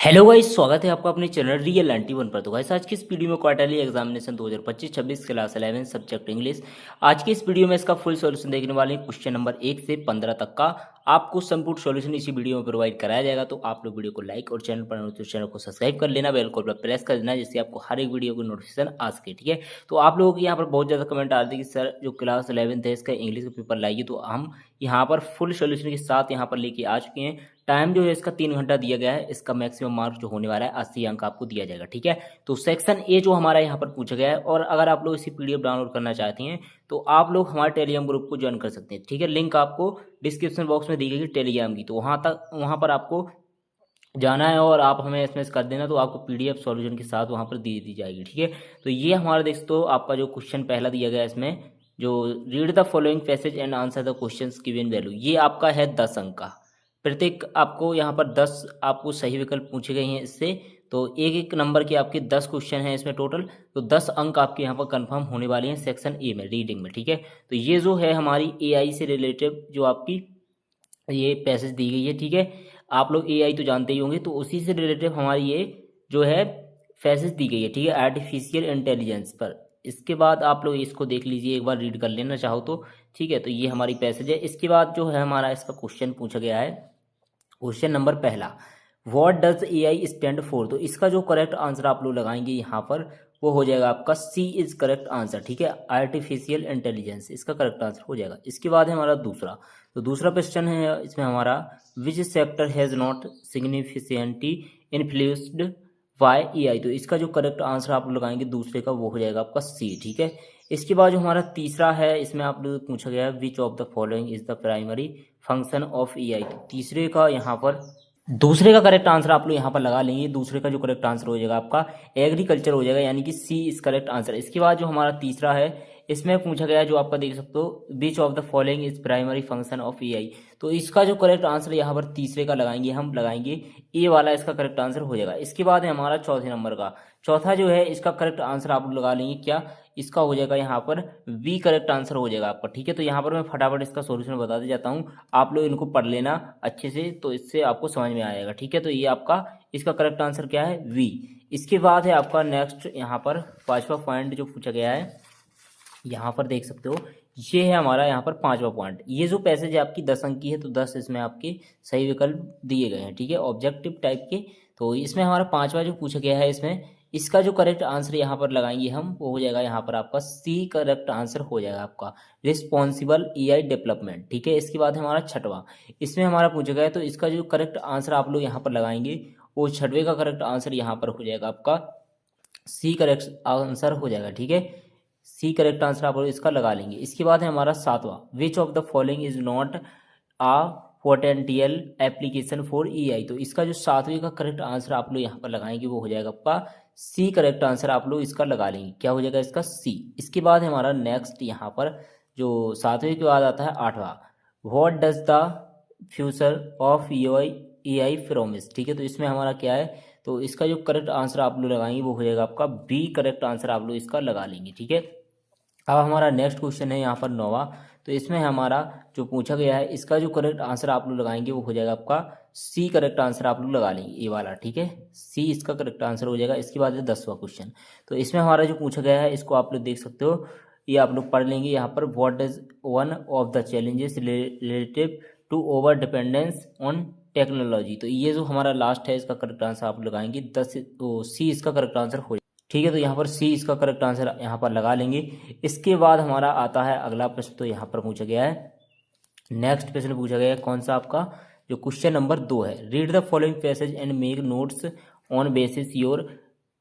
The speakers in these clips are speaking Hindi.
हेलो गाइस, स्वागत है आपका अपने चैनल रियल 91 पर। तो गाइस आज की इस वीडियो में quarterly examination 2025-26 class 11 subject English. आज की इस वीडियो में इसका फुल सॉल्यूशन देखने वाले हैं। क्वेश्चन नंबर 1 से 15 तक का आपको संपूर्ण सॉल्यूशन इसी वीडियो में प्रोवाइड कराया जाएगा। तो आप लोग वीडियो को लाइक और चैनल पर नए हो तो चैनल को सब्सक्राइब कर लेना, बेल को प्रेस कर देना, जिससे आपको हर एक वीडियो की नोटिफिकेशन आ सके। ठीक है, तो आप लोगों के यहाँ पर बहुत ज़्यादा कमेंट आते हैं कि सर जो क्लास 11 है इसका इंग्लिश का पेपर लाइए, तो हम यहाँ पर फुल सॉल्यूशन के साथ यहाँ पर लेके आ चुके हैं। टाइम जो है इसका 3 घंटा दिया गया है। इसका मैक्सिमम मार्क जो होने वाला है 80 अंक आपको दिया जाएगा। ठीक है, तो सेक्शन ए जो हमारा यहाँ पर पूछा गया है, और अगर आप लोग इसी पीडीएफ डाउनलोड करना चाहते हैं तो आप लोग हमारे टेलीग्राम ग्रुप को ज्वाइन कर सकते हैं। ठीक है, लिंक आपको डिस्क्रिप्शन बॉक्स में दी गई टेलीग्राम की, तो वहाँ पर आपको जाना है और आप हमें एसएमएस कर देना, तो आपको पीडीएफ सॉल्यूशन के साथ वहाँ पर दे दी जाएगी। ठीक है, तो ये हमारा देख तो आपका जो क्वेश्चन पहला दिया गया है, इसमें जो read the following passage and answer the questions given value, ये आपका है 10 अंक का। प्रत्येक आपको यहाँ पर 10 आपको सही विकल्प पूछे गए हैं इससे, तो एक एक नंबर के आपके 10 क्वेश्चन हैं इसमें टोटल, तो 10 अंक आपके यहाँ पर कंफर्म होने वाले हैं सेक्शन ए में रीडिंग में। ठीक है, तो ये जो है हमारी एआई से रिलेटेड जो आपकी ये पैसेज दी गई है। ठीक है, आप लोग एआई तो जानते ही होंगे, तो उसी से रिलेटेड हमारी ये जो है पैसेज दी गई है। ठीक है, आर्टिफिशियल इंटेलिजेंस पर। इसके बाद आप लोग इसको देख लीजिए, एक बार रीड कर लेना चाहो तो। ठीक है, तो ये हमारी पैसेज है। इसके बाद जो है हमारा इसका क्वेश्चन पूछा गया है, क्वेश्चन नंबर पहला, what does AI stand for. तो इसका जो करेक्ट आंसर आप लोग लगाएंगे यहाँ पर, वो हो जाएगा आपका सी इज करेक्ट आंसर। ठीक है, आर्टिफिशियल इंटेलिजेंस इसका करेक्ट आंसर हो जाएगा। इसके बाद है हमारा दूसरा, तो दूसरा क्वेश्चन है इसमें हमारा, which sector has not significantly influenced by AI. तो इसका जो करेक्ट आंसर आप लोग लगाएंगे दूसरे का, वो हो जाएगा आपका सी। ठीक है, इसके बाद जो हमारा तीसरा है, इसमें आप लोग पूछा गया है विच of the following is the primary function of AI. तो तीसरे का यहाँ पर दूसरे का करेक्ट आंसर आप लोग यहाँ पर लगा लेंगे। दूसरे का जो करेक्ट आंसर हो जाएगा आपका एग्रीकल्चर हो जाएगा, यानी कि सी इज करेक्ट आंसर। इसके बाद जो हमारा तीसरा है, इसमें पूछा गया जो आपका देख सकते हो, विच of the following is primary function of AI. तो इसका जो करेक्ट आंसर यहाँ पर तीसरे का लगाएंगे, हम लगाएंगे ए वाला, इसका करेक्ट आंसर हो जाएगा। इसके बाद है हमारा चौथे नंबर का, चौथा जो है इसका करेक्ट आंसर आप लोग लगा लेंगे क्या, इसका हो जाएगा यहाँ पर बी करेक्ट आंसर हो जाएगा आपका। ठीक है, तो यहाँ पर मैं फटाफट इसका सॉल्यूशन बताते जाता हूँ, आप लोग इनको पढ़ लेना अच्छे से, तो इससे आपको समझ में आएगा। ठीक है, तो ये आपका इसका करेक्ट आंसर क्या है, वी। इसके बाद है आपका नेक्स्ट यहाँ पर पांचवा पॉइंट जो पूछा गया है, यहाँ पर देख सकते हो, ये है हमारा यहाँ पर पांचवा पॉइंट। ये जो पैसेज है आपकी 10 अंक की है, तो 10 इसमें आपके सही विकल्प दिए गए हैं। ठीक है, ऑब्जेक्टिव टाइप के। तो इसमें हमारा पांचवा जो पूछा गया है, इसमें इसका जो करेक्ट आंसर यहाँ पर लगाएंगे हम, वो हो जाएगा यहाँ पर आपका सी करेक्ट आंसर हो जाएगा आपका, रिस्पॉन्सिबल एआई डेवलपमेंट। ठीक है, इसके बाद हमारा छठवां, इसमें हमारा पूछा गया है, तो इसका जो करेक्ट आंसर आप लोग यहाँ पर लगाएंगे, वो छठवें का करेक्ट आंसर यहाँ पर हो जाएगा आपका सी करेक्ट आंसर हो जाएगा। ठीक है, सी करेक्ट आंसर आप लोग इसका लगा लेंगे। इसके बाद है हमारा सातवां, which of the following is not a potential application for AI. तो इसका जो सातवें का करेक्ट आंसर आप लोग यहाँ पर लगाएंगे, वो हो जाएगा आपका सी करेक्ट आंसर आप लोग इसका लगा लेंगे, क्या हो जाएगा इसका सी। इसके बाद है हमारा नेक्स्ट यहाँ पर जो सातवें के बाद आता है आठवां, what does the future of AI promise. ठीक है, तो इसमें हमारा क्या है, तो इसका जो करेक्ट आंसर आप लोग लगाएंगे, वो हो जाएगा आपका बी करेक्ट आंसर आप लोग इसका लगा लेंगे। ठीक है, अब हमारा नेक्स्ट क्वेश्चन है यहाँ पर नौवा, तो इसमें हमारा जो पूछा गया है, इसका जो करेक्ट आंसर आप लोग लगाएंगे, वो हो जाएगा आपका सी करेक्ट आंसर आप लोग लगा लेंगे, ए वाला। ठीक है, सी इसका करेक्ट आंसर हो जाएगा। इसके बाद है 10वां क्वेश्चन, तो इसमें हमारा जो पूछा गया है, इसको आप लोग देख सकते हो, ये आप लोग पढ़ लेंगे यहाँ पर, what is one of the challenges relative to over dependence on technology. तो ये जो हमारा लास्ट है, इसका करेक्ट आंसर आप लगाएंगे 10, तो सी इसका करेक्ट आंसर हो। ठीक है, तो यहाँ पर सी इसका करेक्ट आंसर यहाँ पर लगा लेंगे। इसके बाद हमारा आता है अगला प्रश्न, तो यहाँ पर पूछा गया है, नेक्स्ट प्रश्न पूछा गया है कौन सा आपका, जो क्वेश्चन नंबर 2 है, read the following passage and make notes on basis your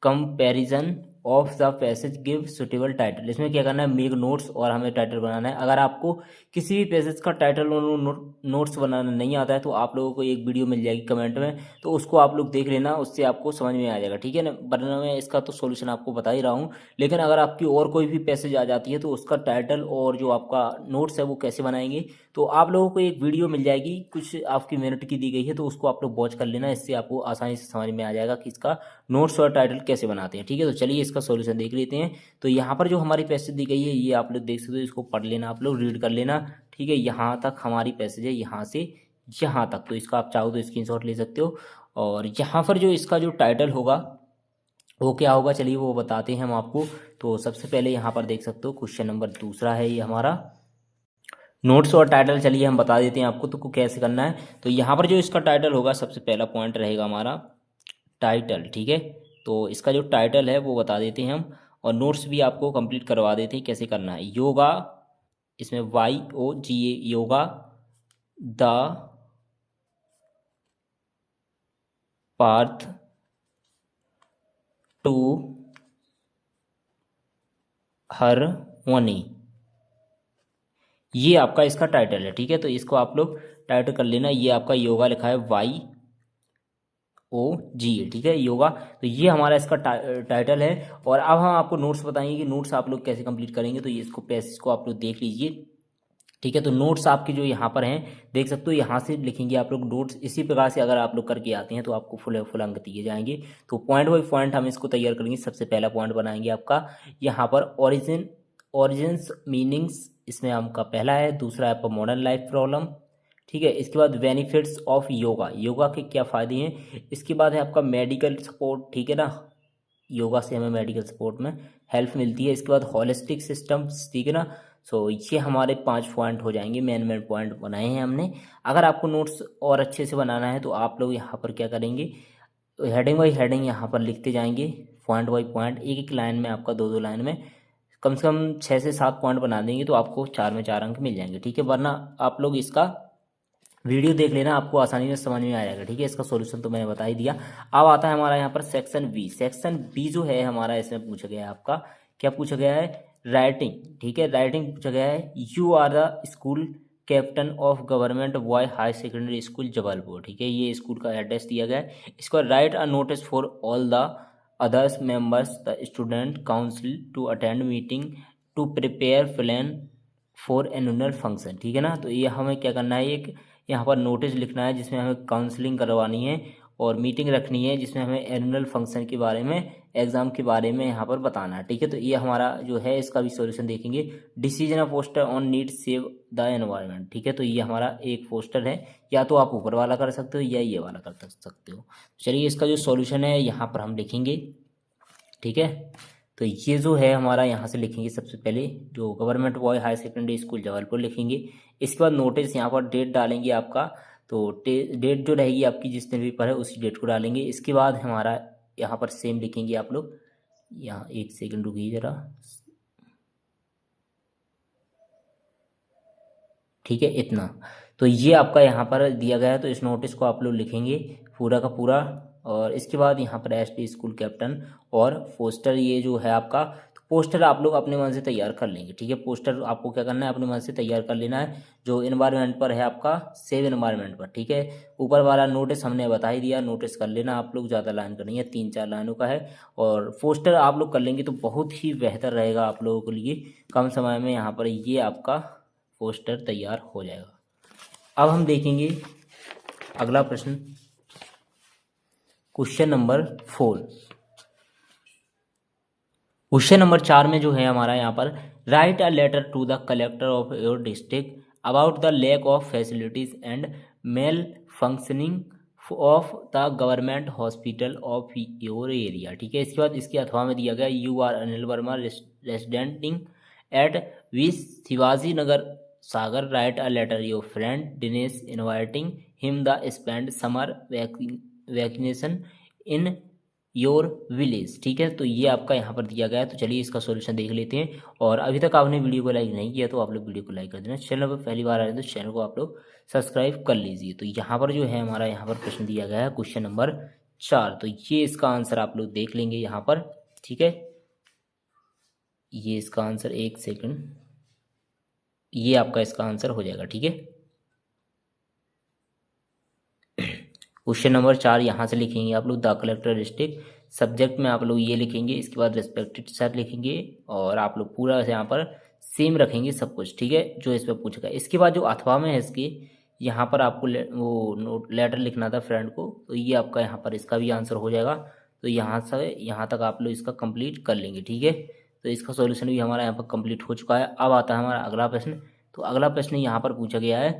comparison of the passage, give suitable title. इसमें क्या करना है, मेक नोट्स, और हमें टाइटल बनाना है। अगर आपको किसी भी पैसेज का टाइटल और नोट्स बनाना नहीं आता है, तो आप लोगों को एक वीडियो मिल जाएगी कमेंट में, तो उसको आप लोग देख लेना, उससे आपको समझ में आ जाएगा। ठीक है ना, वरना मैं इसका तो सॉल्यूशन आपको बता ही रहा हूँ, लेकिन अगर आपकी और कोई भी पैसेज आ जाती है, तो उसका टाइटल और जो आपका नोट्स है वो कैसे बनाएंगे, तो आप लोगों को एक वीडियो मिल जाएगी, कुछ आपकी मिनट की दी गई है, तो उसको आप लोग वॉच कर लेना, इससे आपको आसानी से समझ में आ जाएगा कि इसका नोट्स और टाइटल कैसे बनाते हैं। ठीक है, तो चलिए इसका सॉल्यूशन देख लेते हैं। तो यहाँ पर जो हमारी पैसेज दी गई है, ये आप लोग देख सकते हो, इसको पढ़ लेना, आप लोग रीड कर लेना। ठीक है, यहाँ तक हमारी पैसेज है, यहाँ से यहाँ तक, तो इसका आप चाहो तो स्क्रीनशॉट ले सकते हो, और यहाँ पर जो इसका जो टाइटल होगा वो क्या होगा, चलिए वो बताते हैं हम आपको। तो सबसे पहले यहाँ पर देख सकते हो क्वेश्चन नंबर दूसरा है ये हमारा, नोट्स और टाइटल चलिए हम बता देते हैं आपको तो को कैसे करना है। तो यहाँ पर जो इसका टाइटल होगा, सबसे पहला पॉइंट रहेगा हमारा टाइटल, ठीक है। तो इसका जो टाइटल है वो बता देते हैं हम, और नोट्स भी आपको कंप्लीट करवा देते हैं कैसे करना है। योगा, इसमें YOGA, yoga the path to harmony, ये आपका इसका टाइटल है, ठीक है। तो इसको आप लोग टाइटल कर लेना। ये आपका योगा लिखा है YOGA, ठीक है, योगा। तो ये हमारा इसका टाइटल है। और अब हम आपको नोट्स बताएंगे कि नोट्स आप लोग कैसे कंप्लीट करेंगे। तो ये इसको पैसेज को आप लोग देख लीजिए, ठीक है। तो नोट्स आपके जो यहाँ पर हैं देख सकते हो, यहाँ से लिखेंगे आप लोग नोट्स। इसी प्रकार से अगर आप लोग करके आते हैं तो आपको फुल अंक दिए जाएंगे। तो पॉइंट बाई पॉइंट हम इसको तैयार करेंगे। सबसे पहला पॉइंट बनाएंगे आपका यहाँ पर ओरिजिन्स मीनिंग्स, इसमें आपका पहला है। दूसरा है आपका मॉडर्न लाइफ प्रॉब्लम, ठीक है। इसके बाद बेनिफिट्स ऑफ योगा, योगा के क्या फ़ायदे हैं। इसके बाद है आपका मेडिकल सपोर्ट, ठीक है ना, योगा से हमें मेडिकल सपोर्ट में हेल्प मिलती है। इसके बाद होलिस्टिक सिस्टम्स, ठीक है ना। सो ये हमारे 5 पॉइंट हो जाएंगे, मेन पॉइंट बनाए हैं हमने। अगर आपको नोट्स और अच्छे से बनाना है तो आप लोग यहाँ पर क्या करेंगे, हेडिंग बाई हेडिंग यहाँ पर लिखते जाएंगे, पॉइंट बाई पॉइंट, एक एक लाइन में आपका 2-2 लाइन में कम से कम 6 से 7 पॉइंट बना देंगे तो आपको 4 में 4 अंक मिल जाएंगे, ठीक है। वरना आप लोग इसका वीडियो देख लेना, आपको आसानी से समझ में आ जाएगा, ठीक है। इसका सॉल्यूशन तो मैंने बता ही दिया। अब आता है हमारा यहाँ पर सेक्शन बी। सेक्शन बी जो है हमारा, इसमें पूछा गया है आपका, क्या पूछा गया है, राइटिंग, ठीक है। राइटिंग पूछा गया है, you are the school captain of government boy high secondary school Jabalpur, ठीक है। ये स्कूल का एड्रेस दिया गया है। इसको write a notice for all the others members the student council to attend meeting to prepare plan for annual function, ठीक है ना। तो ये हमें क्या करना है, एक यहाँ पर नोटिस लिखना है जिसमें हमें काउंसलिंग करवानी है और मीटिंग रखनी है जिसमें हमें एनुअल फंक्शन के बारे में, एग्जाम के बारे में यहाँ पर बताना है, ठीक है। तो ये हमारा जो है इसका भी सॉल्यूशन देखेंगे। Decision of poster on need save the environment, ठीक है। तो ये हमारा एक पोस्टर है, या तो आप ऊपर वाला कर सकते हो या ये वाला कर सकते हो। चलिए इसका जो सॉल्यूशन है यहाँ पर हम लिखेंगे, ठीक है। तो ये जो है हमारा यहाँ से लिखेंगे, सबसे पहले जो government boy high secondary school Jabalpur लिखेंगे। इसके बाद नोटिस, यहाँ पर डेट डालेंगे आपका, तो डेट जो रहेगी आपकी जिस दिन पेपर है उसी डेट को डालेंगे। इसके बाद हमारा यहाँ पर सेम लिखेंगे आप लोग, यहाँ एक सेकंड रुकिए ज़रा, ठीक है, इतना। तो ये आपका यहाँ पर दिया गया है, तो इस नोटिस को आप लोग लिखेंगे पूरा का पूरा। और इसके बाद यहाँ पर एसटी स्कूल कैप्टन और पोस्टर, ये जो है आपका, तो पोस्टर आप लोग अपने मन से तैयार कर लेंगे, ठीक है। पोस्टर आपको क्या करना है, अपने मन से तैयार कर लेना है। जो इन्वायरमेंट पर है आपका, सेव इन्वायरमेंट पर, ठीक है। ऊपर वाला नोटिस हमने बता ही दिया, नोटिस कर लेना आप लोग, ज़्यादा लाइन का नहीं है, 3-4 लाइनों का है। और पोस्टर आप लोग कर लेंगे तो बहुत ही बेहतर रहेगा आप लोगों के लिए, कम समय में यहाँ पर ये आपका पोस्टर तैयार हो जाएगा। अब हम देखेंगे अगला प्रश्न, क्वेश्चन नंबर 4। क्वेश्चन नंबर 4 में जो है हमारा यहाँ पर, write a letter to the collector of your district about the lack of facilities and malfunctioning of the government hospital of your area, ठीक है। इसके बाद इसके अथवा में दिया गया, you are Anil Verma residenting at V Shivaji Nagar Sagar, write a letter your friend Dinesh inviting him the spend summer vaccination in your village, ठीक है। तो ये आपका यहाँ पर दिया गया है। तो चलिए इसका सॉल्यूशन देख लेते हैं। और अभी तक आपने वीडियो को लाइक नहीं किया तो आप लोग वीडियो को लाइक कर देना। चैनल पर पहली बार आए तो चैनल को आप लोग सब्सक्राइब कर लीजिए। तो यहाँ पर जो है हमारा यहाँ पर प्रश्न दिया गया है क्वेश्चन नंबर 4। तो ये इसका आंसर आप लोग देख लेंगे यहाँ पर, ठीक है। ये इसका आंसर, एक सेकंड, ये आपका इसका आंसर हो जाएगा, ठीक है। क्वेश्चन नंबर 4 यहाँ से लिखेंगे आप लोग, द कलेक्टर डिस्ट्रिक्ट, सब्जेक्ट में आप लोग ये लिखेंगे। इसके बाद रेस्पेक्टेड सर लिखेंगे और आप लोग पूरा यहाँ पर सेम रखेंगे सब कुछ, ठीक है, जो इस पर पूछा गया। इसके बाद जो अथवा में है इसके, यहाँ पर आपको वो लेटर लिखना था फ्रेंड को, तो ये आपका यहाँ पर इसका भी आंसर हो जाएगा। तो यहाँ से यहाँ तक आप लोग इसका कंप्लीट कर लेंगे, ठीक है। तो इसका सॉल्यूशन भी हमारा यहाँ पर कंप्लीट हो चुका है। अब आता है हमारा अगला प्रश्न। तो अगला प्रश्न यहाँ पर पूछा गया है,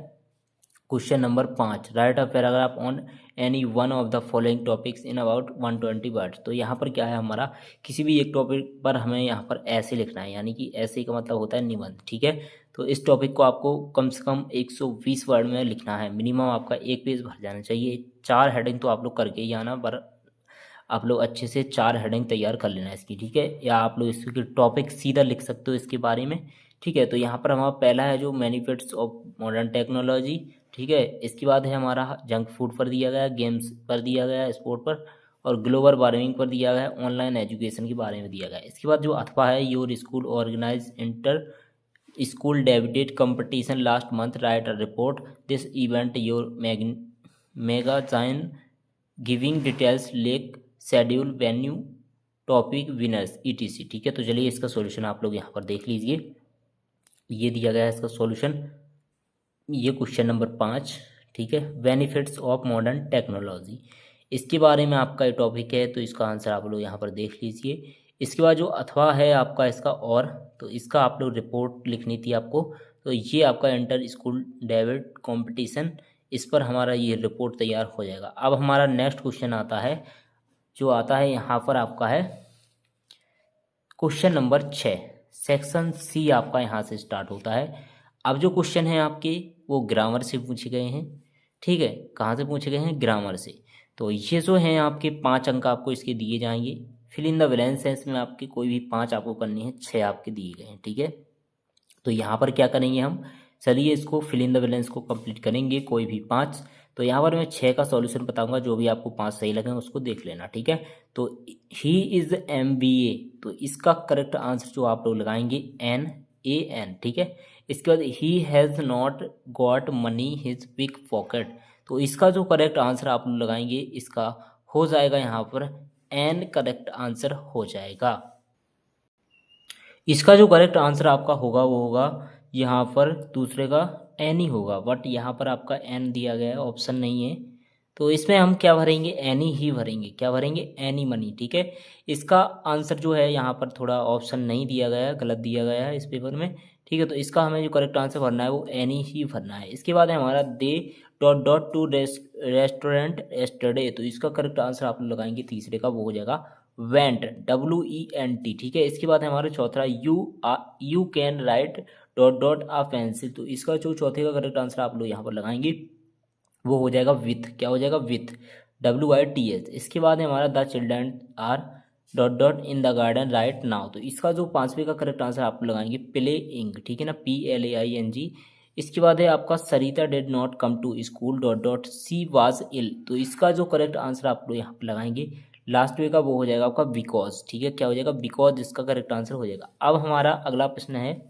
question number 5, right a paragraph on any one of the following topics in about 120 words. तो यहाँ पर क्या है हमारा, किसी भी एक टॉपिक पर हमें यहाँ पर ऐसे लिखना है, यानी कि ऐसे का मतलब होता है निबंध, ठीक है। तो इस टॉपिक को आपको कम से कम 120 वर्ड में लिखना है, मिनिमम आपका एक पेज भर जाना चाहिए। 4 हेडिंग तो आप लोग करके ही आना, पर आप लोग अच्छे से 4 हेडिंग तैयार कर लेना इसकी, ठीक है। या आप लोग इसकी टॉपिक सीधा लिख सकते हो इसके बारे में, ठीक है। तो यहाँ पर हमारा पहला है जो बेनिफिट्स ऑफ मॉडर्न टेक्नोलॉजी, ठीक है। इसके बाद है हमारा जंक फूड पर दिया गया, गेम्स पर दिया गया, स्पोर्ट पर, और ग्लोबल वार्मिंग पर दिया गया, ऑनलाइन एजुकेशन के बारे में दिया गया। इसके बाद जो अथवा है, your school organise inter school debated competition last month, write a report this event your magazine giving details like schedule venue topic winners etc, ठीक है। तो चलिए इसका सॉल्यूशन आप लोग यहाँ पर देख लीजिए, ये दिया गया है इसका सॉल्यूशन, ये क्वेश्चन नंबर 5, ठीक है। बेनिफिट्स ऑफ मॉडर्न टेक्नोलॉजी, इसके बारे में आपका ये टॉपिक है, तो इसका आंसर आप लोग यहाँ पर देख लीजिए। इसके बाद जो अथवा है आपका इसका, और तो इसका आप लोग रिपोर्ट लिखनी थी आपको, तो ये आपका इंटर स्कूल डेबिट कंपटीशन, इस पर हमारा ये रिपोर्ट तैयार हो जाएगा। अब हमारा नेक्स्ट क्वेश्चन आता है, जो आता है यहाँ पर आपका है क्वेश्चन नंबर 6, सेक्शन सी आपका यहाँ से स्टार्ट होता है। अब जो क्वेश्चन है आपके वो ग्रामर से पूछे गए हैं, ठीक है। कहाँ से पूछे गए हैं? ग्रामर से। तो ये जो हैं आपके 5 अंक आपको इसके दिए जाएंगे। फिल इन द ब्लैंक्स है इसमें आपके कोई भी 5 आपको करनी है, 6 आपके दिए गए हैं, ठीक है। तो यहाँ पर क्या करेंगे हम, चलिए इसको फिल इन द ब्लैंक्स को कंप्लीट करेंगे, कोई भी 5। तो यहाँ पर मैं 6 का सॉल्यूशन बताऊंगा, जो भी आपको 5 सही लगे उसको देख लेना, ठीक है। तो ही इज़ MBA, तो इसका करेक्ट आंसर जो आप लोग लगाएंगे NAN, ठीक है। इसके बाद he has not got money his pick pocket, तो इसका जो करेक्ट आंसर आप लोग लगाएंगे इसका हो जाएगा यहाँ पर N, करेक्ट आंसर हो जाएगा। इसका जो करेक्ट आंसर आपका होगा वो होगा यहाँ पर दूसरे का N ही होगा, बट यहाँ पर आपका N दिया गया है, ऑप्शन नहीं है। तो इसमें हम क्या भरेंगे? एनी ही भरेंगे। क्या भरेंगे? एनी मनी, ठीक है। इसका आंसर जो है यहाँ पर थोड़ा ऑप्शन नहीं दिया गया है, गलत दिया गया है इस पेपर में, ठीक है। तो इसका हमें जो करेक्ट आंसर भरना है वो एनी ही भरना है। इसके बाद है हमारा they dot dot to restaurant yesterday, तो इसका करेक्ट आंसर आप लोग लगाएंगे तीसरे का, वो हो जाएगा वेंट, WENT, ठीक है। इसके बाद है हमारा चौथा you can write dot dot a pencil, तो इसका जो चौथे का करेक्ट आंसर आप लोग यहाँ पर लगाएंगे वो हो जाएगा विथ। क्या हो जाएगा? With, WITH। इसके बाद है हमारा the children R dot dot in the garden right now, तो इसका जो 5वें का करेक्ट आंसर आप लगाएंगे प्लेइंग, ठीक है ना, PLAING। इसके बाद है आपका Sarita did not come to school dot dot she was ill, तो इसका जो करेक्ट आंसर आप लोग यहाँ पर लगाएंगे लास्ट वे का वो हो जाएगा आपका बिकॉज, ठीक है। क्या हो जाएगा? बिकॉज, इसका करेक्ट आंसर हो जाएगा। अब हमारा अगला प्रश्न है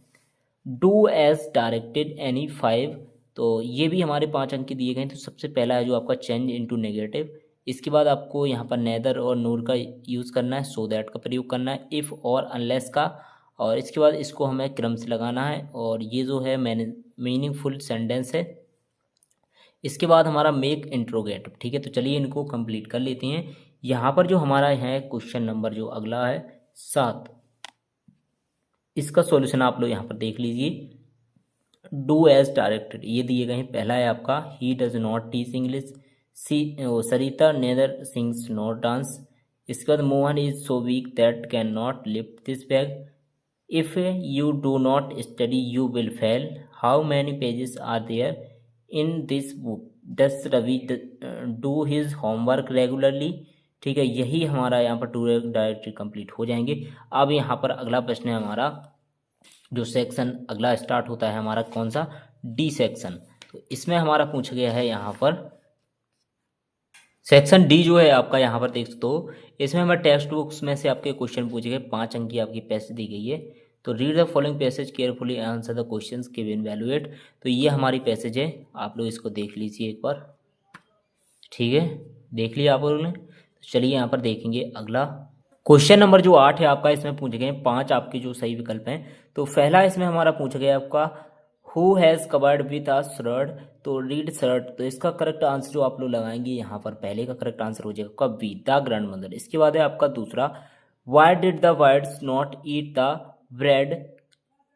डू एज डायरेक्टेड एनी 5, तो ये भी हमारे 5 अंक के दिए गए हैं। तो सबसे पहला है जो आपका चेंज इनटू नेगेटिव, इसके बाद आपको यहाँ पर नेदर और नूर का यूज़ करना है, सो दैट का प्रयोग करना है, इफ़ और अनलेस का, और इसके बाद इसको हमें क्रम से लगाना है, और ये जो है मीनिंगफुल सेंटेंस है। इसके बाद हमारा मेक इंट्रोगेटिव, ठीक है। तो चलिए इनको कंप्लीट कर लेते हैं। यहाँ पर जो हमारा है क्वेश्चन नंबर जो अगला है 7, इसका सॉल्यूशन आप लोग यहाँ पर देख लीजिए। डू एज डायरेक्टेड ये दिए गए हैं। पहला है आपका he does not teach English, Sarita neither sings not dance. इसके बाद Mohan is so weak that can not lift this bag, if you do not study you will fail, how many pages are there in this book, does Ravi do his homework regularly, ठीक है। यही हमारा यहाँ पर टू डायरेक्टली कंप्लीट हो जाएंगे। अब यहाँ पर अगला प्रश्न है हमारा, जो सेक्शन अगला स्टार्ट होता है हमारा कौन सा? D section. तो इसमें हमारा पूछा गया है यहाँ पर सेक्शन डी जो है आपका, यहाँ पर देख सकते हो, इसमें हमारे टेक्स्ट बुक्स में से आपके क्वेश्चन पूछे गए, 5 अंक की आपकी पैसेज दी गई है। तो read the following passage carefully, answer the questions, give valuate. तो ये हमारी पैसेज है, आप लोग इसको देख लीजिए एक बार, ठीक है। देख लिया आप लोगों ने? तो चलिए यहाँ पर देखेंगे अगला क्वेश्चन नंबर जो 8 है आपका, इसमें पूछे गए 5 आपके जो सही विकल्प हैं। तो पहला इसमें हमारा पूछा गया आपका who has covered with a shirt, तो रीड शर्ट, तो इसका करेक्ट आंसर जो आप लोग लगाएंगे यहाँ पर पहले का करेक्ट आंसर हो जाएगा आपका बी, द ग्रैंड मदर। इसके बाद है आपका दूसरा, why did the birds not eat the bread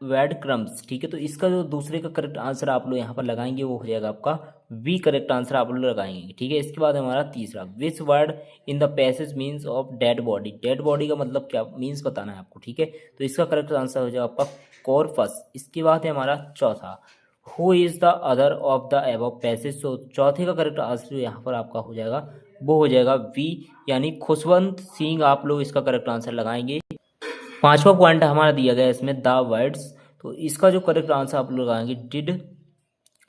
bread crumbs, ठीक है। तो इसका जो दूसरे का करेक्ट आंसर आप लोग यहाँ पर लगाएंगे वो हो जाएगा आपका बी, करेक्ट आंसर आप लोग लगाएंगे, ठीक है। इसके बाद हमारा तीसरा, which word in the passage means of dead body. Dead body का मतलब क्या मीन्स बताना है आपको, ठीक है। तो इसका करेक्ट आंसर हो जाएगा आपका कॉर्पस। इसके बाद है हमारा चौथा, who is the other of the above passage. तो चौथे का करेक्ट आंसर यहाँ पर आपका हो जाएगा वो हो जाएगा वी, यानी खुशवंत सिंह आप लोग इसका करेक्ट आंसर लगाएंगे। पांचवा पॉइंट हमारा दिया गया है इसमें द वर्ड्स। तो इसका जो करेक्ट आंसर आप लोग लगाएंगे did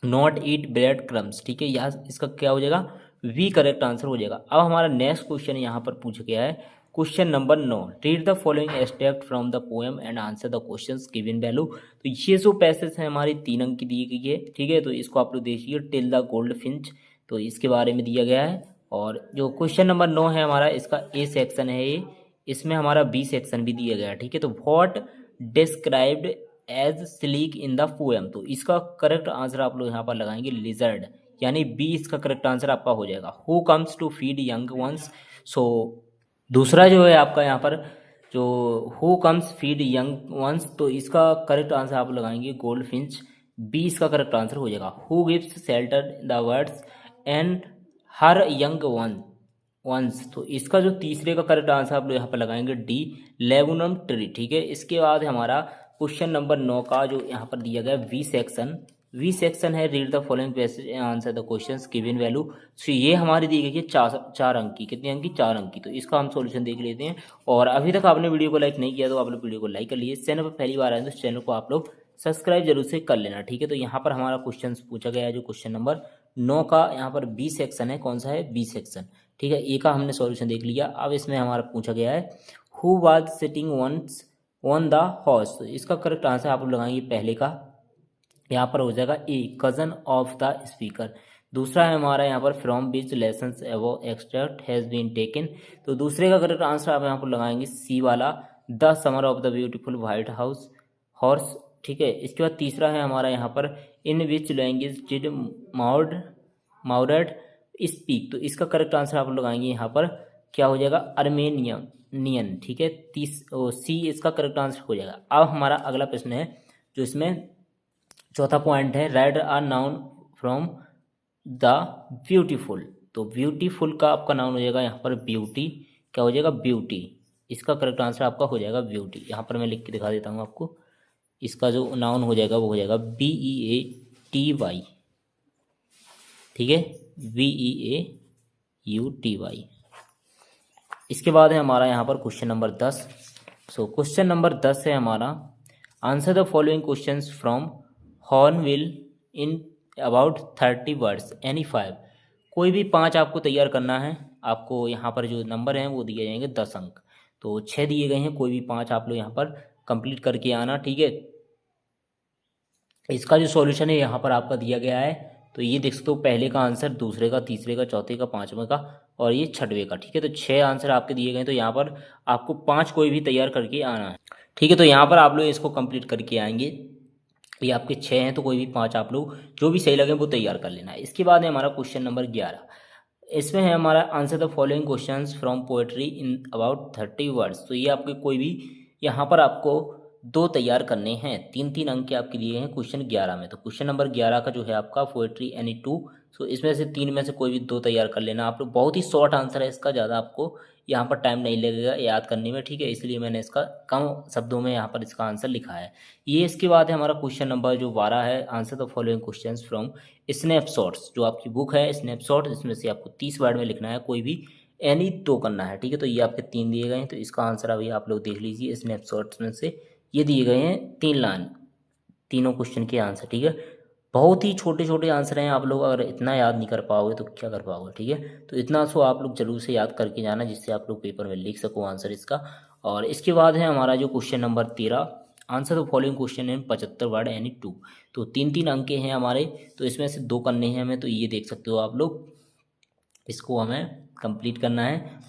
not eat bread crumbs, ठीक है। यहाँ इसका क्या हो जाएगा वी, करेक्ट आंसर हो जाएगा। अब हमारा नेक्स्ट क्वेश्चन यहाँ पर पूछा गया है question number 9, read the following extract from the poem and answer the questions given value. तो ये जो पैसेज है हमारी 3 अंक की दी गई है, ठीक है। तो इसको आप लोग देखिए, टिल द गोल्ड फिंच, तो इसके बारे में दिया गया है। और जो क्वेश्चन नंबर 9 है हमारा, इसका ए सेक्शन है ये, इसमें हमारा बी सेक्शन भी दिया गया है, ठीक है। तो what described as sleek in the poem. तो इसका करेक्ट आंसर आप लोग यहाँ पर लगाएंगे लिजर्ड, यानी बी इसका करेक्ट आंसर आपका हो जाएगा। Who comes to feed young ones. So दूसरा जो है आपका यहाँ पर जो who comes feed young ones, तो इसका करेक्ट आंसर आप लगाएंगे गोल्ड फिंच, बी इसका करेक्ट आंसर हो जाएगा। Who gives shelter the birds and her young ones, तो इसका जो तीसरे का करेक्ट आंसर आप लोग यहाँ पर लगाएंगे डी, लेबुनम ट्री, ठीक है। इसके बाद हमारा क्वेश्चन नंबर 9 का जो यहाँ पर दिया गया वी सेक्शन, वी सेक्शन है read the following passage answer the questions given value. So ये हमारी दी गई है 4 अंक की, कितनी अंक की 4 अंक की। तो इसका हम सॉल्यूशन देख लेते हैं। और अभी तक आपने वीडियो को लाइक नहीं किया तो आप लोग वीडियो को लाइक कर लीजिए। चैनल पर पहली बार आए तो चैनल को आप लोग सब्सक्राइब जरूर से कर लेना, ठीक है। तो यहाँ पर हमारा क्वेश्चन पूछा गया है जो क्वेश्चन नंबर 9 का यहाँ पर बी सेक्शन है, कौन सा है बी सेक्शन, ठीक है। ए का हमने सॉल्यूशन देख लिया। अब इसमें हमारा पूछा गया है who was sitting once on the horse. तो इसका करेक्ट आंसर आप लोग लगाएंगे पहले का, यहाँ पर हो जाएगा a, cousin of the speaker. दूसरा है हमारा यहाँ पर from which lessons above extract has been taken. तो दूसरे का करेक्ट आंसर आप यहाँ पर लगाएंगे सी वाला, the summer of the beautiful white house horse, ठीक है। इसके बाद तीसरा है हमारा यहाँ पर इन विच लैंग्वेज डिड माउरेट स्पीक। तो इसका करेक्ट आंसर आप लगाएंगे यहाँ पर क्या हो जाएगा अर्मेनियन, ठीक है। सी इसका करेक्ट आंसर हो जाएगा। अब हमारा अगला प्रश्न है जो इसमें चौथा पॉइंट है, write are noun from the beautiful. तो ब्यूटीफुल का आपका नाउन हो जाएगा यहाँ पर ब्यूटी, क्या हो जाएगा ब्यूटी, इसका करेक्ट आंसर आपका हो जाएगा ब्यूटी। यहाँ पर मैं लिख के दिखा देता हूँ आपको, इसका जो नाउन हो जाएगा वो हो जाएगा BEAUTY, ठीक है, BEAUTY। इसके बाद है हमारा यहाँ पर question number 10। So question number 10 है हमारा, answer the following questions from hornbill in about 30 words any 5। कोई भी 5 आपको तैयार करना है। आपको यहाँ पर जो नंबर हैं वो दिए जाएंगे 10 अंक, तो 6 दिए गए हैं, कोई भी 5 आप लोग यहाँ पर कंप्लीट करके आना, ठीक है। इसका जो सॉल्यूशन है यहाँ पर आपका दिया गया है, तो ये देख सकते हो पहले का आंसर, दूसरे का, तीसरे का, चौथे का, पांचवें का और ये छठवें का, ठीक है। तो 6 आंसर आपके दिए गए, तो यहाँ पर आपको 5 कोई भी तैयार करके आना है, ठीक है। तो यहाँ पर आप लोग इसको कंप्लीट करके आएंगे। ये आपके 6 हैं तो कोई भी 5 आप लोग जो भी सही लगे वो तैयार कर लेना है। इसके बाद है हमारा क्वेश्चन नंबर 11। इसमें है हमारा answer the following questions from poetry in about 30 words. तो ये आपके कोई भी यहाँ पर आपको 2 तैयार करने हैं, 3-3 अंक के आपके दिए हैं क्वेश्चन 11 में। तो क्वेश्चन नंबर 11 का जो है आपका पोएट्री एनी 2, सो इसमें से 3 में से कोई भी 2 तैयार कर लेना आप लोग। बहुत ही शॉर्ट आंसर है इसका, ज़्यादा आपको यहाँ पर टाइम नहीं लगेगा याद करने में, ठीक है। इसलिए मैंने इसका कम शब्दों में यहाँ पर इसका आंसर लिखा है ये। इसके बाद है हमारा क्वेश्चन नंबर जो 12 है, answer the following questions from snapshots. जो आपकी बुक है स्नैपशॉट, इसमें से आपको 30 वर्ड में लिखना है, कोई भी एनी 2 करना है, ठीक है। तो ये आपके 3 दिए गए हैं, तो इसका आंसर अभी आप लोग देख लीजिए। स्नैपशॉट्स में से ये दिए गए हैं 3 लाइन, तीनों क्वेश्चन के आंसर, ठीक है। बहुत ही छोटे छोटे आंसर हैं, आप लोग अगर इतना याद नहीं कर पाओगे तो क्या कर पाओगे, ठीक है। तो इतना सो आप लोग जरूर से याद करके जाना, जिससे आप लोग पेपर में लिख सको आंसर इसका। और इसके बाद है हमारा जो question number 13, answer the following question in 75 word any 2। तो 3-3 अंक के हैं हमारे, तो इसमें से 2 करने हैं हमें। तो ये देख सकते हो आप लोग, इसको हमें कंप्लीट करना है।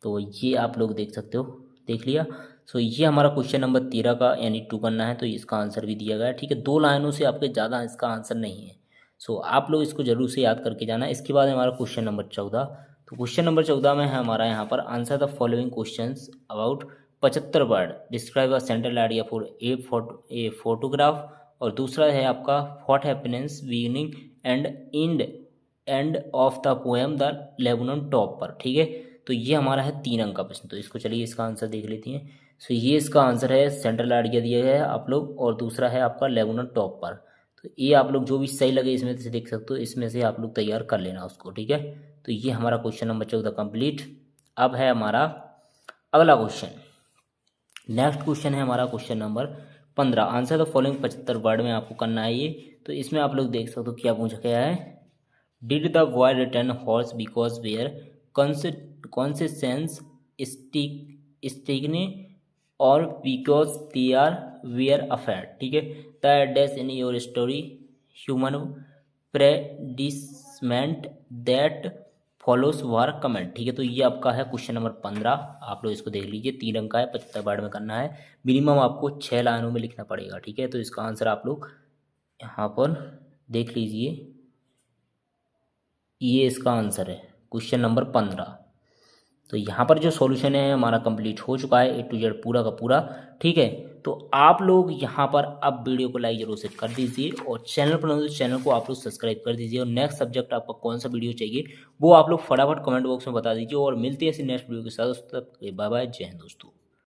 तो ये आप लोग देख सकते हो, देख लिया। सो ये हमारा क्वेश्चन नंबर 13 का यानी 2 करना है, तो इसका आंसर भी दिया गया है, ठीक है। 2 लाइनों से आपके ज़्यादा इसका आंसर नहीं है। सो आप लोग इसको जरूर से याद करके जाना। इसके बाद हमारा क्वेश्चन नंबर 14। तो क्वेश्चन नंबर 14 में है हमारा यहाँ पर answer the following questions about 75 word. Describe a central idea for a photograph. और दूसरा है आपका what happiness beginning end of the poem the Lebanon top पर। ठीक है, तो ये हमारा है 3 अंक का प्रश्न। तो इसको चलिए इसका आंसर देख लेते हैं। सो ये इसका आंसर है, सेंट्रल आइडिया दिया गया है आप लोग, और दूसरा है आपका लेबनन टॉप पर। तो ये आप लोग जो भी सही लगे इसमें से देख सकते हो, इसमें से आप लोग तैयार कर लेना उसको। ठीक है, तो ये हमारा क्वेश्चन नंबर 14 कंप्लीट। अब है हमारा अगला क्वेश्चन। नेक्स्ट क्वेश्चन है हमारा question number 15। Answer the following 75 word में आपको करना है ये। तो इसमें आप लोग देख सकते हो क्या पूछा गया है। Did the boy return horse because were consistence स्टिग्ने or because they are were affair. ठीक है, the address in your story human predicament that follows war comment. ठीक है, तो ये आपका है क्वेश्चन नंबर 15। आप लोग इसको देख लीजिए, 3 अंक का है, 75 वर्ड में करना है। मिनिमम आपको 6 लाइनों में लिखना पड़ेगा। ठीक है, तो इसका आंसर आप लोग यहाँ पर देख लीजिए, ये इसका आंसर है क्वेश्चन नंबर 15। तो यहाँ पर जो सॉल्यूशन है हमारा कंप्लीट हो चुका है, A to Z पूरा का पूरा। ठीक है, तो आप लोग यहाँ पर अब वीडियो को लाइक जरूर से कर दीजिए, और चैनल पर नए तो चैनल को आप लोग सब्सक्राइब कर दीजिए। और नेक्स्ट सब्जेक्ट आपका कौन सा वीडियो चाहिए वो आप लोग फटाफट कमेंट बॉक्स में बता दीजिए। और मिलते हैं ऐसी नेक्स्ट वीडियो के साथ। बाय बाय, जय हिंद दोस्तों।